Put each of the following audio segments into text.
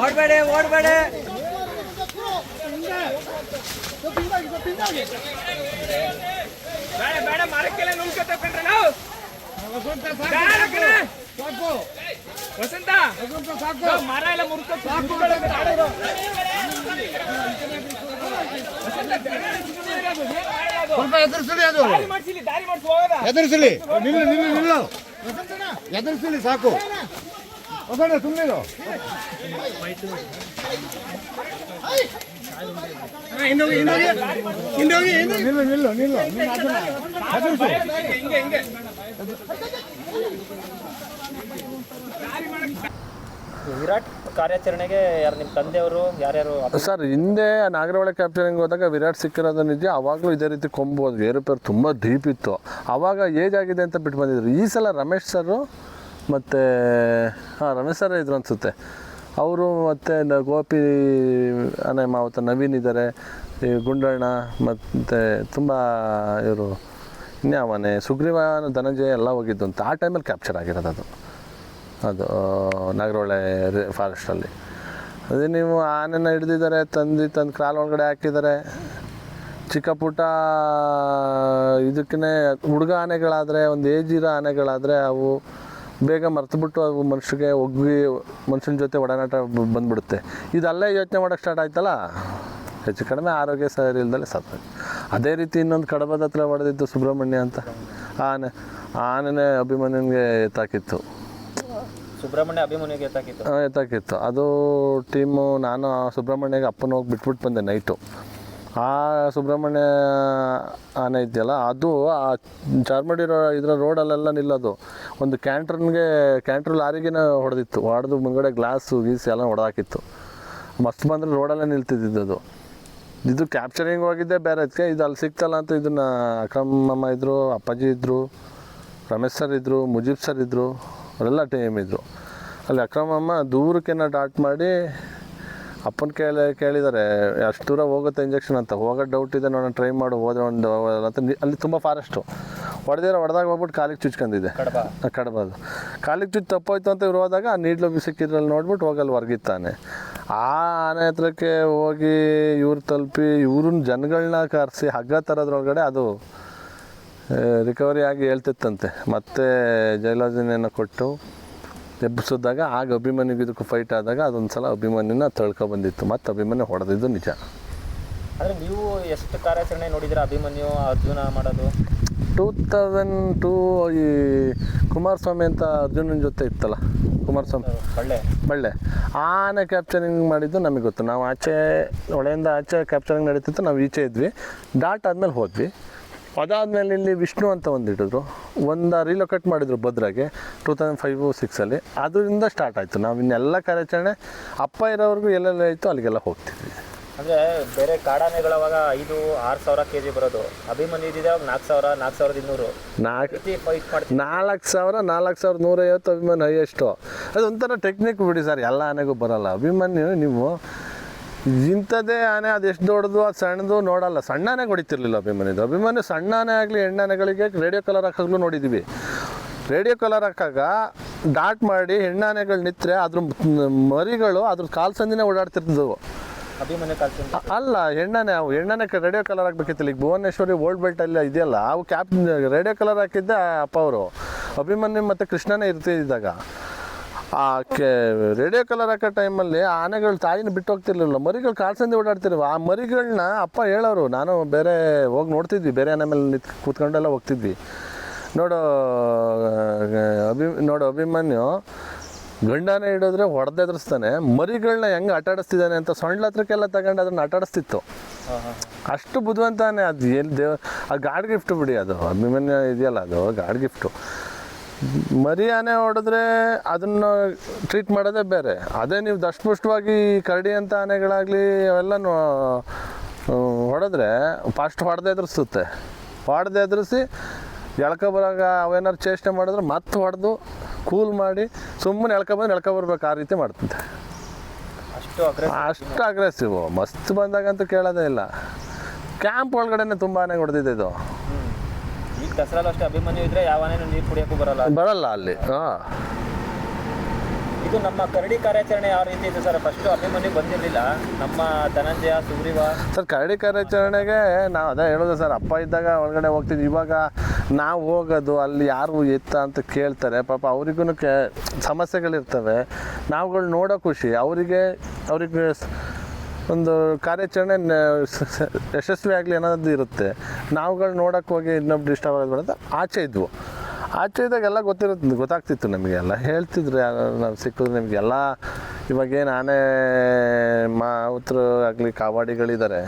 ಓಡ್ಬೇಡಿ ಓಡ್ಬೇಡಿ. ಬೇಡ ಮರಕ್ಕೆಲ್ಲ ನುಗ್ಗತ್ತಕೊಂಡ್ರೆ ನಾವು ವಸಂತ ಮರ ಎಲ್ಲ ಮುರ್ಕ ಸ್ವಲ್ಪ ಎದುರಿಸಲಿ, ಅದು ಎದುರಿಸಲಿ, ನಿಲ್ಲು ನಿಲ್ಲು ನಿಲ್ಲು, ಎದುರಿಸಲಿ ಸಾಕು. ಸುಮ್ಮನೆ ನಿಲ್ಲು ನಿಲ್ಲು ನಿಲ್ಲು, ವಿರಾಟ್ ಕಾರ್ಯಾಚರಣೆಗೆ ಯಾರು ನಿಮ್ಮ ತಂದೆಯವರು ಯಾರ್ಯಾರು? ಸರ್, ಹಿಂದೆ ನಾಗರಹೊಳೆ ಕ್ಯಾಪ್ಚರಿಂಗ್ ಹೋದಾಗ ವಿರಾಟ್ ಸಿಕ್ಕಿರೋದು ನಿಜ. ಅವಾಗಲೂ ಇದೇ ರೀತಿ ಕೊಂಬೋದು, ಏರುಪೇರು ತುಂಬ ಡೀಪ್ ಇತ್ತು. ಆವಾಗ ಏಜ್ ಆಗಿದೆ ಅಂತ ಬಿಟ್ಟು ಬಂದಿದ್ರು. ಈ ಸಲ ರಮೇಶ್ ಸರು ಮತ್ತು ರಮೇಶ್ ಸರ್ ಇದ್ರು ಅನಿಸುತ್ತೆ ಅವರು, ಮತ್ತು ಗೋಪಿ ಆನೆ ಮಾವತ ನವೀನ್ ಇದ್ದಾರೆ, ಈ ಗುಂಡಣ್ಣ, ಮತ್ತು ತುಂಬ ಇವರು ಇನ್ಯಾವನೆ ಸುಗ್ರೀವ ಧನಂಜಯ ಎಲ್ಲ ಹೋಗಿದ್ದು ಅಂತ. ಆ ಟೈಮಲ್ಲಿ ಕ್ಯಾಪ್ಚರ್ ಆಗಿರೋದು ಅದು ನಾಗರಹೊಳೆ ಫಾರೆಸ್ಟಲ್ಲಿ. ಅದೇ ನೀವು ಆನೆನ ಹಿಡ್ದಿದ್ದಾರೆ, ತಂದು ಕ್ರಾಲ್ ಒಳಗಡೆ ಹಾಕಿದ್ದಾರೆ. ಚಿಕ್ಕ ಪುಟ್ಟ ಇದಕ್ಕೇ ಹುಡುಗ ಆನೆಗಳಾದರೆ, ಒಂದು ಏಜ್ ಇರೋ ಆನೆಗಳಾದರೆ ಅವು ಬೇಗ ಮರ್ತುಬಿಟ್ಟು ಅವು ಮನುಷ್ಯಗೆ ಮನುಷ್ಯನ ಜೊತೆ ಒಡನಾಟ ಬಂದ್ಬಿಡುತ್ತೆ. ಇದಲ್ಲೇ ಯೋಚನೆ ಮಾಡೋಕ್ಕೆ ಸ್ಟಾರ್ಟ್ ಆಯ್ತಲ್ಲ, ಹೆಚ್ಚು ಕಡಿಮೆ ಆರೋಗ್ಯ ಸರಿ ಇಲ್ದಲೇ ಸತ್ತು. ಅದೇ ರೀತಿ ಇನ್ನೊಂದು ಕಡಬದ ಹತ್ರ ಹೊಡೆದಿದ್ದು ಸುಬ್ರಹ್ಮಣ್ಯ ಅಂತ ಆನೆನೇ ಅಭಿಮನ್ಯನಿಗೆ ಎತ್ತಾಕಿತ್ತು. ಸುಬ್ರಹ್ಮಣ್ಯ ಅಭಿಮನ್ಯುಗೆ ಎತ್ತಾಕಿತ್ತು. ಅದು ಟೀಮು, ನಾನು ಸುಬ್ರಹ್ಮಣ್ಯಗೆ ಅಪ್ಪನ ಹೋಗಿ ಬಿಟ್ಬಿಟ್ಟು ಬಂದೆ ನೈಟು. ಆ ಸುಬ್ರಹ್ಮಣ್ಯ ಆನೆ ಇದೆಯಲ್ಲ, ಅದು ಆ ಚಾರ್ಮಡಿ ಇದರ ರೋಡಲ್ಲೆಲ್ಲ ನಿಲ್ಲೋದು. ಒಂದು ಕ್ಯಾಂಟ್ರ್ ಲಾರಿಗೇನೆ ಹೊಡೆದಿತ್ತು, ಹೊಡೆದು ಮುಂದ್ಗಡೆ ಗ್ಲಾಸು ಗೀಸು ಎಲ್ಲ ಹೊಡೆದಾಕಿತ್ತು. ಮಸ್ತ್ ಬಂದರೆ ರೋಡಲ್ಲೇ ನಿಲ್ತಿದ್ದು ಅದು. ಇದು ಕ್ಯಾಪ್ಚರಿಂಗ್ ಹೋಗಿದ್ದೆ ಬೇರೆ ಅದಕ್ಕೆ. ಇದು ಅಲ್ಲಿ ಸಿಕ್ತಲ್ಲ ಅಂತ ಇದನ್ನು ಅಕ್ರಮಮ್ಮ ಇದ್ದರು, ಅಪ್ಪಾಜಿ ಇದ್ದರು, ರಮೇಶ್ ಸರ್ ಇದ್ದರು, ಮುಜೀಬ್ ಸರ್ ಇದ್ದರು, ಅವರೆಲ್ಲ ಟೀಮ್ ಇದ್ದರು. ಅಲ್ಲಿ ಅಕ್ರಮಮ್ಮ ದೂರಕ್ಕೇನ ಡಾಟ್ ಮಾಡಿ ಅಪ್ಪನ ಕೇಳಿದ್ದಾರೆ, ಅಷ್ಟು ದೂರ ಹೋಗುತ್ತೆ ಇಂಜೆಕ್ಷನ್ ಅಂತ. ಹೋಗೋದು ಡೌಟ್ ಇದೆ, ನೋಡೋಣ ಟ್ರೈ ಮಾಡು, ಹೋದ್ರೆ ಒಂದು ಅಂತ. ಅಲ್ಲಿ ತುಂಬ ಫಾರೆಸ್ಟು ಹೊಡೆದಾಗ ಹೋಗ್ಬಿಟ್ಟು ಕಾಲಿಗೆ ಚುಚ್ಕೊಂಡಿದ್ದೆ. ಕಡಬದು ಕಾಲಿಗೆ ಚುಚ್ಚು ತಪ್ಪೋಯ್ತು ಅಂತ ಇವ್ರು ಹೋದಾಗ ಆ ನೀಡ್ಲು ಸಿಕ್ಕಿದ್ರಲ್ಲಿ ನೋಡ್ಬಿಟ್ಟು ಹೋಗಲ್ಲಿ ಹೊರಗಿತ್ತಾನೆ. ಆ ಆನೆ ಹತ್ರಕ್ಕೆ ಹೋಗಿ ಇವ್ರು ತಲುಪಿ ಇವ್ರನ್ನ ಜನಗಳನ್ನ ಕರೆಸಿ ಹಗ್ಗ ತರೋದ್ರೊಳಗಡೆ ಅದು ರಿಕವರಿ ಆಗಿ ಹೇಳ್ತಿತ್ತಂತೆ. ಮತ್ತೆ ಜೈಲಾಜಿನೇನೋ ಕೊಟ್ಟು ಎಬ್ಬಿಸಿದಾಗ ಆಗ ಅಭಿಮನ್ಯುಗೆ ಇದಕ್ಕೂ ಫೈಟ್ ಆದಾಗ ಅದೊಂದು ಸಲ ಅಭಿಮನ್ಯುನ ಬಂದಿತ್ತು. ಮತ್ತು ಅಭಿಮನ್ಯು ಹೊಡೆದಿದ್ದು ನಿಜ. ಅಂದರೆ ನೀವು ಎಷ್ಟು ಕಾರ್ಯಾಚರಣೆ ನೋಡಿದ್ರೆ ಅಭಿಮನ್ಯು ಅರ್ಜುನ ಮಾಡೋದು? 2002 ಈ ಕುಮಾರಸ್ವಾಮಿ ಅಂತ ಅರ್ಜುನನ ಜೊತೆ ಇತ್ತಲ್ಲ, ಕುಮಾರಸ್ವಾಮಿ ಬಳ್ಳೆ ಆನೆ ಕ್ಯಾಪ್ಚರಿಂಗ್ ಮಾಡಿದ್ದು ನಮಗೆ ಗೊತ್ತು. ನಾವು ಆಚೆ ಹೊಳೆಯಿಂದ ಆಚೆ ಕ್ಯಾಪ್ಚರಿಂಗ್ ನಡೀತಿತ್ತು, ನಾವು ಈಚೆ ಇದ್ವಿ. ಡಾಟ್ ಆದಮೇಲೆ ಹೋದ್ವಿ. ಅದಾದಮೇಲೆ ಇಲ್ಲಿ ವಿಷ್ಣು ಅಂತ ಒಂದಿಟ್ಟಿದ್ರು, ಒಂದು ರೀಲೊಕೇಟ್ ಮಾಡಿದ್ರು ಭದ್ರಾಗೆ 2005-06 ಅದರಿಂದ ಸ್ಟಾರ್ಟ್ ಆಯಿತು. ನಾವು ಇನ್ನೆಲ್ಲ ಕಾರ್ಯಾಚರಣೆ ಅಪ್ಪ ಇರೋವ್ರಿಗೂ ಎಲ್ಲೆಲ್ಲ ಆಯಿತು ಅಲ್ಲಿಗೆಲ್ಲ ಹೋಗ್ತಿದ್ವಿ. ಅಂದರೆ ಬೇರೆ ಕಾಡಾನೆಗಳವಾಗ 5-6 ಸಾವಿರ kg ಬರೋದು, ಅಭಿಮನ್ಯು ಇದ್ದಿದೆ 4,000 4,200 ಫೈಟ್ ಮಾಡ್ತೀವಿ. 4,000 4,150 ಅಭಿಮನ್ಯು ಹೈಯೆಸ್ಟು. ಅದೊಂಥರ ಟೆಕ್ನಿಕ್ ಬಿಡಿ ಸರ್, ಎಲ್ಲ ಆನೆಗೂ ಬರೋಲ್ಲ. ಅಭಿಮನ್ಯು ನೀವು ಇಂಥದ್ದೇ ಆನೆ ಅದು ಎಷ್ಟು ದೊಡ್ಡದು ಅದು ಸಣ್ಣದು ನೋಡಲ್ಲ. ಸಣ್ಣ ಆನೆಗೆ ಹೊಡಿತಿರ್ಲಿಲ್ಲ ಅಭಿಮನ್ಯು ಸಣ್ಣ ಆನೆ ಆಗಲಿ ಹೆಣ್ಣಾನೆಗಳಿಗೆ ರೇಡಿಯೋ ಕಲರ್ ಹಾಕಾಗಲೂ ನೋಡಿದ್ದೀವಿ. ರೇಡಿಯೋ ಕಲರ್ ಹಾಕಾಗ ಡಾಟ್ ಮಾಡಿ ಹೆಣ್ಣಾನೆಗಳು ನಿಂತರೆ ಅದ್ರ ಮರಿಗಳು ಅದ್ರ ಕಾಲು ಸಂದಿನೇ ಓಡಾಡ್ತಿರ್ತಿದ್ವು. ಅಲ್ಲ ಹೆಣ್ಣಾನೆ ರೇಡಿಯೋ ಕಲರ್ ಹಾಕ್ಬೇಕಿತ್ತಿಲ್ಲ. ಈಗ ಭುವನೇಶ್ವರಿ ಓಲ್ಡ್ ಬೆಲ್ಟಲ್ಲಿ ಇದೆಯಲ್ಲ, ಅವು ರೇಡಿಯೋ ಕಲರ್ ಹಾಕಿದ್ದೆ ಅಪ್ಪ ಅವರು. ಅಭಿಮನ್ಯು ಮತ್ತು ಕೃಷ್ಣನೇ ಇರ್ತಿದ್ದಾಗ ಆ ರೇಡಿಯೋ ಕಲರ್ ಹಾಕೋ ಟೈಮಲ್ಲಿ ಆನೆಗಳು ತಾಯಿನ ಬಿಟ್ಟು ಹೋಗ್ತಿರ್ಲಿಲ್ಲ, ಮರಿಗಳು ಕಾಲ್ಸಂದಿ ಓಡಾಡ್ತಿರ್ವ. ಆ ಮರಿಗಳನ್ನ ಅಪ್ಪ ಹೇಳೋರು, ನಾನು ಬೇರೆ ಹೋಗಿ ನೋಡ್ತಿದ್ವಿ, ಬೇರೆ ಆನೆ ಮೇಲೆ ಕೂತ್ಕೊಂಡೆಲ್ಲ ಹೋಗ್ತಿದ್ವಿ. ನೋಡು ಅಭಿಮನ್ಯು ಗಂಡಾನೆ ಹಿಡಿದ್ರೆ ಹೊಡೆದು ಎದುರಿಸ್ತಾನೆ, ಮರಿಗಳನ್ನ ಹೆಂಗೆ ಆಟಾಡಿಸ್ತಿದ್ದಾನೆ ಅಂತ ಸೊಂಡ್ಲ ಹತ್ರಕ್ಕೆಲ್ಲ ತಗೊಂಡು ಅದನ್ನು ಆಟಾಡಿಸ್ತಿತ್ತು. ಅಷ್ಟು ಬುದ್ಧಿವಂತಾನೆ. ಅದು ಎಲ್ಲಿ ಆ ಗಾಡ್ ಗಿಫ್ಟು ಬಿಡಿ, ಅದು ಅಭಿಮನ್ಯು ಇದೆಯಲ್ಲ ಅದು ಗಾಡ್ ಗಿಫ್ಟು. ಮರಿ ಆನೆ ಹೊಡೆದ್ರೆ ಅದನ್ನು ಟ್ರೀಟ್ ಮಾಡೋದೇ ಬೇರೆ. ಅದೇ ನೀವು ದಷ್ಟಪುಷ್ಟವಾಗಿ ಕರಡಿ ಅಂತ ಆನೆಗಳಾಗಲಿ ಅವೆಲ್ಲ ಹೊಡೆದ್ರೆ ಫಸ್ಟ್ ಹೊಡೆದೇ ಎದುರಿಸುತ್ತೆ. ಹೊಡೆದು ಎದುರಿಸಿ ಎಳ್ಕೊಬರಾಗ ಅವೇನಾದ್ರು ಚೇಷ್ಟೆ ಮಾಡಿದ್ರೆ ಮತ್ತೆ ಹೊಡೆದು ಕೂಲ್ ಮಾಡಿ ಸುಮ್ಮನೆ ಎಳ್ಕೊಬರ್ಬೇಕು, ಆ ರೀತಿ ಮಾಡ್ತಂತೆ. ಅಷ್ಟು ಅಗ್ರೆಸಿವ್. ಮಸ್ತ್ ಬಂದಾಗಂತೂ ಕೇಳೋದೇ ಇಲ್ಲ. ಕ್ಯಾಂಪ್ ಒಳಗಡೆನೆ ತುಂಬ ಆನೆ ಹೊಡೆದಿದೆ ಇದು. ಈಗ ದಸರಾ ಅಷ್ಟೇ ಅಭಿಮನ್ಯು ಇದ್ರೆ ಯಾವ ನೀರು ಕುಡಿಯೋಕ್ಕೂ ಬರಲ್ಲ ಅಲ್ಲಿ. ಇದು ನಮ್ಮ ಕರಡಿ ಕಾರ್ಯಾಚರಣೆ ಯಾವ ರೀತಿ ಇದೆ ಸರ್? ಫಸ್ಟು ಅಭಿಮನ್ಯು ಬಂದಿರಲಿಲ್ಲ, ನಮ್ಮ ಧನಂಜಯ, ಸುಗ್ರೀವ. ಸರ್ ಕರಡಿ ಕಾರ್ಯಾಚರಣೆಗೆ ನಾವು ಅದೇ ಹೇಳೋದು ಸರ್, ಅಪ್ಪ ಇದ್ದಾಗ ಒಳಗಡೆ ಹೋಗ್ತಿದ್ವಿ. ಇವಾಗ ನಾವು ಹೋಗೋದು ಅಲ್ಲಿ ಯಾರು ಎತ್ತ ಅಂತ ಕೇಳ್ತಾರೆ, ಪಾಪ ಅವ್ರಿಗೂ ಸಮಸ್ಯೆಗಳಿರ್ತವೆ. ನಾವುಗಳು ನೋಡೋ ಖುಷಿ, ಅವರಿಗೆ ಒಂದು ಕಾರ್ಯಾಚರಣೆ ಯಶಸ್ವಿ ಆಗಲಿ ಅನ್ನೋದು ಇರುತ್ತೆ. ನಾವುಗಳು ನೋಡೋಕ್ಕೆ ಹೋಗಿ ಇನ್ನೊಬ್ಬ ಡಿಸ್ಟರ್ಬ್ ಆಗೋದು ಅಂತ ಆಚೆ ಇದ್ವು. ಆಚೆ ಇದ್ದಾಗೆಲ್ಲ ಗೊತ್ತಾಗ್ತಿತ್ತು ನಮಗೆಲ್ಲ, ಹೇಳ್ತಿದ್ರು ನಾವು ಸಿಕ್ಕಿದ್ರು ನಿಮಗೆಲ್ಲ. ಇವಾಗೇನು ಆನೆ ಮಾವುತರು ಆಗಲಿ ಕಾವಾಡಿಗಳಿದ್ದಾರೆ,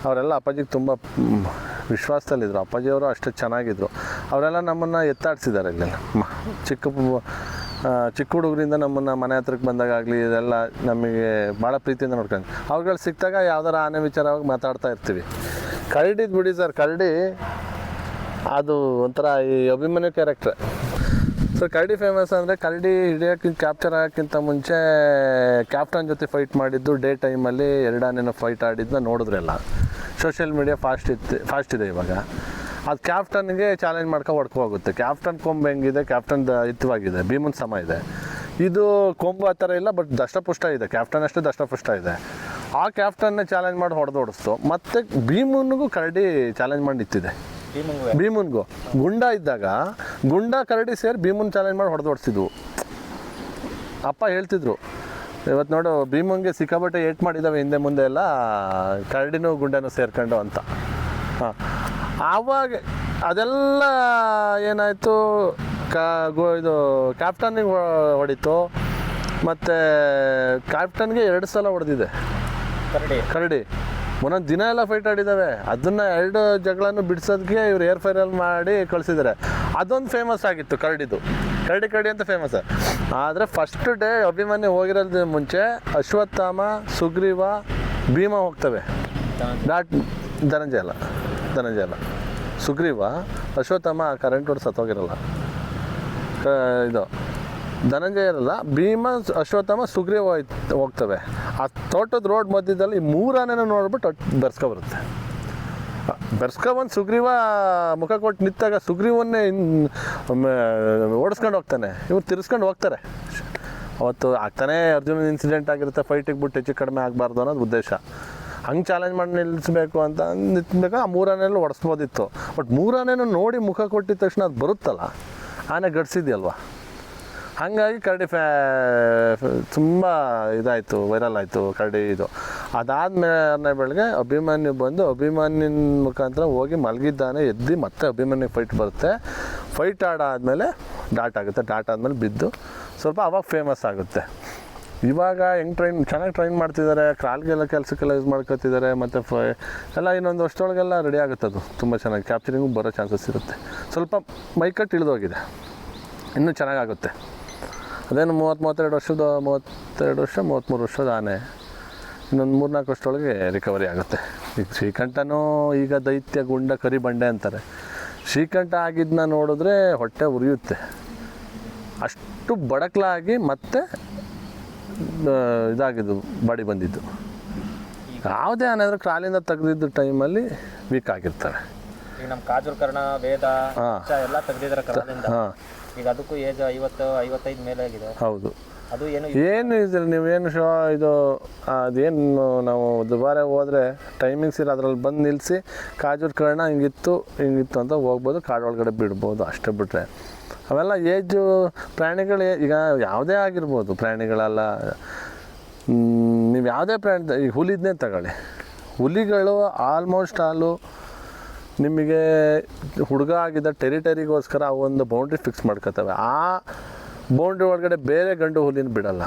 ಅವರೆಲ್ಲ ಅಪ್ಪಾಜಿಗೆ ತುಂಬ ವಿಶ್ವಾಸದಲ್ಲಿದ್ದರು. ಅಪ್ಪಾಜಿಯವರು ಅಷ್ಟು ಚೆನ್ನಾಗಿದ್ದರು. ಅವರೆಲ್ಲ ನಮ್ಮನ್ನು ಎತ್ತಾಡ್ಸಿದ್ದಾರೆ. ಇಲ್ಲೆಲ್ಲ ಚಿಕ್ಕ ಹುಡುಗರಿಂದ ನಮ್ಮನ್ನು ಮನೆ ಹತ್ರಕ್ಕೆ ಬಂದಾಗಲಿ ಇದೆಲ್ಲ ನಮಗೆ ಭಾಳ ಪ್ರೀತಿಯಿಂದ ನೋಡ್ಕೊಂಡು, ಅವ್ರುಗಳು ಸಿಕ್ಕಿದಾಗ ಯಾವ್ದಾರ ಆನೆ ವಿಚಾರವಾಗಿ ಮಾತಾಡ್ತಾ ಇರ್ತೀವಿ. ಕರಡಿದು ಬಿಡಿ ಸರ್, ಕರಡಿ ಅದು ಒಂಥರ ಈ ಅಭಿಮನ್ಯು ಕ್ಯಾರೆಕ್ಟ್ರ್. ಸೊ ಕರಡಿ ಫೇಮಸ್ ಅಂದರೆ, ಕರಡಿ ಹಿಡಿಯೋಕ್ಕೆ ಕ್ಯಾಪ್ಚರ್ ಆಗೋಕ್ಕಿಂತ ಮುಂಚೆ ಕ್ಯಾಪ್ಟನ್ ಜೊತೆ ಫೈಟ್ ಮಾಡಿದ್ದು ಡೇ ಟೈಮಲ್ಲಿ 2 ಆನೆನ ಫೈಟ್ ಆಡಿದ್ದನ್ನ ನೋಡಿದ್ರೆಲ್ಲ. ಸೋಷಿಯಲ್ ಮೀಡಿಯಾ ಫಾಸ್ಟ್ ಇದೆ ಇವಾಗ. ಅದು ಕ್ಯಾಪ್ಟನ್ಗೆ ಚಾಲೆಂಜ್ ಹೊಡ್ಕೊ ಹೋಗುತ್ತೆ. ಕ್ಯಾಪ್ಟನ್ ಕೊಂಬು ಹೆಂಗಿದೆ, ಕ್ಯಾಪ್ಟನ್ ಹಿತವಾಗಿದೆ, ಭೀಮನ್ ಸಮ ಇದೆ. ಇದು ಕೊಂಬು ಆ ಥರ ಇಲ್ಲ, ಬಟ್ ದಷ್ಟಪುಷ್ಟ ಇದೆ. ಕ್ಯಾಪ್ಟನ್ ಅಷ್ಟೇ ದಷ್ಟಪುಷ್ಟ ಇದೆ. ಆ ಕ್ಯಾಪ್ಟನ್ನೇ ಚಾಲೆಂಜ್ ಮಾಡಿ ಹೊಡೆದೋಡಿಸ್ತು. ಮತ್ತು ಭೀಮನ್ಗೂ ಕರಡಿ ಚಾಲೆಂಜ್ ಮಾಡಿ ನಿಂತಿದೆ. ಭೀಮನ್ಗೂ ಗುಂಡ ಇದ್ದಾಗ ಗುಂಡ ಕರಡಿ ಸೇರಿ ಭೀಮನ್ ಚಾಲೆಂಜ್ ಮಾಡಿ ಹೊಡೆದೋಡಿಸಿದ್ವು. ಅಪ್ಪ ಹೇಳ್ತಿದ್ರು, ಇವತ್ತು ನೋಡು ಭೀಮನ್ಗೆ ಸಿಕ್ಕಾಬಟ್ಟೆ ಏಟ್ ಮಾಡಿದ್ದಾವೆ ಹಿಂದೆ ಮುಂದೆ ಎಲ್ಲ, ಕರಡಿನೂ ಗುಂಡನೂ ಸೇರ್ಕೊಂಡು ಅಂತ. ಹಾಂ, ಆವಾಗ ಅದೆಲ್ಲ ಏನಾಯಿತು, ಇದು ಕ್ಯಾಪ್ಟನ್ನಿಗೆ ಹೊಡಿತು. ಮತ್ತು ಕ್ಯಾಪ್ಟನ್ಗೆ 2 ಸಲ ಹೊಡೆದಿದೆ ಕರಡಿ. ಒಂದೊಂದು ದಿನ ಎಲ್ಲ ಫೈಟ್ ಆಡಿದ್ದಾವೆ. ಅದನ್ನು 2 ಜಗಳನ್ನು ಬಿಡಿಸೋದಕ್ಕೆ ಇವ್ರು ಏರ್ ಫೈರಲ್ಲಿ ಮಾಡಿ ಕಳಿಸಿದ್ದಾರೆ. ಅದೊಂದು ಫೇಮಸ್ ಆಗಿತ್ತು ಕರಡಿದು, ಕರಡಿ ಅಂತ ಫೇಮಸ್. ಆದರೆ ಫಸ್ಟ್ ಡೇ ಅಭಿಮನ್ಯು ಹೋಗಿರೋದ್ರ ಮುಂಚೆ ಅಶ್ವತ್ಥಾಮ, ಸುಗ್ರೀವ, ಭೀಮ ಹೋಗ್ತವೆ. ಧನಂಜಯ ಅಲ್ಲ, ಸುಗ್ರೀವ, ಅಶ್ವತ್ಥಾಮ ಕರೆಂಟ್ ಹೊಡೆದು ಸತ್ತೋಗಿರಲ್ಲ. ಇದು ಧನಂಜಯ ಇರಲ್ಲ, ಭೀಮ, ಅಶ್ವತ್ಥಾಮ, ಸುಗ್ರೀವ ಹೋಗ್ತವೆ. ಆ ತೋಟದ ರೋಡ್ ಮಧ್ಯದಲ್ಲಿ 3 ಆನೆನ ನೋಡ್ಬಿಟ್ಟು ಬೆರ್ಸ್ಕೊಬರುತ್ತೆ. ಬೆರ್ಸ್ಕೊಬಂದು ಸುಗ್ರೀವ ಮುಖ ಕೊಟ್ಟು ನಿಂತಾಗ ಸುಗ್ರೀವನ್ನೇ ಓಡಿಸ್ಕೊಂಡು ಹೋಗ್ತಾನೆ, ಇವ್ರು ತಿರ್ಸ್ಕೊಂಡು ಹೋಗ್ತಾರೆ. ಅವತ್ತು ಆಗ್ತಾನೆ ಅರ್ಜುನ ಇನ್ಸಿಡೆಂಟ್ ಆಗಿರುತ್ತೆ, ಫೈಟಿಗೆ ಬಿಟ್ಟು ಹೆಚ್ಚು ಕಡಿಮೆ ಆಗಬಾರ್ದು ಅನ್ನೋದು ಉದ್ದೇಶ. ಹಂಗೆ ಚಾಲೆಂಜ್ ಮಾಡಿ ನಿಲ್ಲಿಸ್ಬೇಕು ಅಂತ ನಿಂತ್ಬೇಕು. ಆ 3 ಆನೆಯಲ್ಲೂ ಹೊಡೆಸ್ಬೋದಿತ್ತು. ಬಟ್ 3 ಆನೆನೂ ನೋಡಿ ಮುಖ ಕೊಟ್ಟಿದ ತಕ್ಷಣ ಅದು ಬರುತ್ತಲ್ಲ, ಆನೆ ಗಡ್ಸಿದ್ಯಲ್ವ. ಹಾಗಾಗಿ ಕರಡಿ ತುಂಬ ಇದಾಯಿತು, ವೈರಲ್ ಆಯಿತು ಕರಡಿ ಇದು. ಅದಾದಮೇಲೆ ಬೆಳಗ್ಗೆ ಅಭಿಮನ್ಯು ಬಂದು ಅಭಿಮನ್ಯನ ಮುಖಾಂತರ ಹೋಗಿ ಮಲಗಿದ್ದಾನೆ, ಎದ್ದು ಮತ್ತೆ ಅಭಿಮನ್ಯು ಫೈಟ್ ಬರುತ್ತೆ. ಫೈಟ್ ಆಡಾದಮೇಲೆ ಡಾಟ್ ಆಗುತ್ತೆ. ಡಾಟ್ ಆದಮೇಲೆ ಬಿದ್ದು ಸ್ವಲ್ಪ ಅವಾಗ ಫೇಮಸ್ ಆಗುತ್ತೆ. ಇವಾಗ ಹೆಂಗೆ ಚೆನ್ನಾಗಿ ಟ್ರೈನ್ ಮಾಡ್ತಿದ್ದಾರೆ, ಕ್ರಾಲ್ಗೆಲ್ಲ ಕೆಲಸಕ್ಕೆಲ್ಲ ಯೂಸ್ ಮಾಡ್ಕೊತಿದ್ದಾರೆ. ಮತ್ತು ಎಲ್ಲ ಇನ್ನೊಂದು ವರ್ಷದೊಳಗೆಲ್ಲ ರೆಡಿ ಆಗುತ್ತೆ. ಅದು ತುಂಬ ಚೆನ್ನಾಗಿ ಕ್ಯಾಪ್ಚರಿಂಗು ಬರೋ ಚಾನ್ಸಸ್ ಇರುತ್ತೆ. ಸ್ವಲ್ಪ ಮೈಕಟ್ಟು ಇಳಿದೋಗಿದೆ, ಇನ್ನೂ ಚೆನ್ನಾಗಾಗುತ್ತೆ. ಅದೇನು 32 ವರ್ಷದ 33 ವರ್ಷದ ಆನೆ ಇನ್ನೊಂದು 3-4 ವರ್ಷದೊಳಗೆ ರಿಕವರಿ ಆಗುತ್ತೆ. ಈಗ ಶ್ರೀಕಂಠನೂ ಈಗ ದೈತ್ಯ ಗುಂಡ ಕರಿ ಬಂಡೆ ಅಂತಾರೆ. ಶ್ರೀಕಂಠ ಆಗಿದ್ದನ್ನ ನೋಡಿದ್ರೆ ಹೊಟ್ಟೆ ಉರಿಯುತ್ತೆ. ಅಷ್ಟು ಬಡಕಲಾಗಿ ಮತ್ತೆ ಇದಾಗಿದ್ದು ಬಾಡಿ ಬಂದಿದ್ದು. ಯಾವುದೇ ಆನೆ ಅಂದರೆ ಕ್ರಾಲಿಂದ ತೆಗೆದಿದ್ದ ಟೈಮಲ್ಲಿ ವೀಕ್ ಆಗಿರ್ತವೆ. ಈಗ ನಮ್ಮ ಕಾಜೂರ್ ಕರ್ಣ, ವೇದ ಎಲ್ಲ ತೆಗೆದಿದ್ದಾರೆ ಕರ್ಣದಿಂದ. ಈಗ ಅದಕ್ಕೂ ಏಜ್ 50-55 ಮೇಲೆ ಆಗಿದೆ. ಹೌದು. ಅದು ಏನು ಇದ್ರಲ್ಲಿ ನೀವೇನು ಇದು ಅದೇನು ನಾವು ದುಬಾರೆ ಹೋದರೆ ಟೈಮಿಂಗ್ಸ್ ಇರೋ ಅದರಲ್ಲಿ ಬಂದು ನಿಲ್ಲಿಸಿ ಕಾಜೂರ್ ಕರ್ಣ ಹಿಂಗಿತ್ತು ಅಂತ ಹೋಗ್ಬೋದು, ಕಾಡೊಳಗಡೆ ಬಿಡ್ಬೋದು. ಅಷ್ಟೇ ಬಿಟ್ಟರೆ ಅವೆಲ್ಲ ಏಜು ಪ್ರಾಣಿಗಳು ಈಗ ಯಾವುದೇ ಆಗಿರ್ಬೋದು. ಪ್ರಾಣಿಗಳೆಲ್ಲ ನೀವು ಯಾವುದೇ ಪ್ರಾಣಿ, ಈಗ ಹುಲಿದನ್ನೇ ತಗೊಳ್ಳಿ. ಹುಲಿಗಳು ಆಲ್ಮೋಸ್ಟ್ ಆಲು ನಿಮಗೆ ಹುಡುಗ ಆಗಿದ್ದ ಟೆರಿಟರಿಗೋಸ್ಕರ ಒಂದು ಬೌಂಡ್ರಿ ಫಿಕ್ಸ್ ಮಾಡ್ಕೊತವೆ. ಆ ಬೌಂಡ್ರಿ ಒಳಗಡೆ ಬೇರೆ ಗಂಡು ಹುಲಿನ ಬಿಡಲ್ಲ,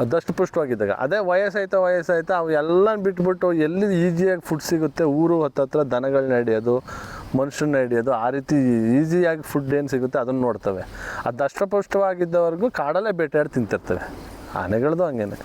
ಅದಷ್ಟು ಪುಷ್ಟವಾಗಿದ್ದಾಗ. ಅದೇ ವಯಸ್ಸಾಯ್ತಾ ಅವು ಎಲ್ಲ ಬಿಟ್ಬಿಟ್ಟು ಎಲ್ಲಿ ಈಸಿಯಾಗಿ ಫುಡ್ ಸಿಗುತ್ತೆ, ಊರು ಹತ್ತತ್ರ ದನಗಳನ್ನ ಹಿಡಿಯೋದು, ಮನುಷ್ಯನ ಹಿಡಿಯೋದು, ಆ ರೀತಿ ಈಸಿಯಾಗಿ ಫುಡ್ ಏನು ಸಿಗುತ್ತೆ ಅದನ್ನು ನೋಡ್ತವೆ. ಅದು ದಷ್ಟಪುಷ್ಟವಾಗಿದ್ದವರೆಗೂ ಕಾಡಲ್ಲೇ ಬೇಟೆಯಾಡಿ ತಿಂತಿರ್ತವೆ. ಆನೆಗಳದ್ದು ಹಂಗೇನೆ.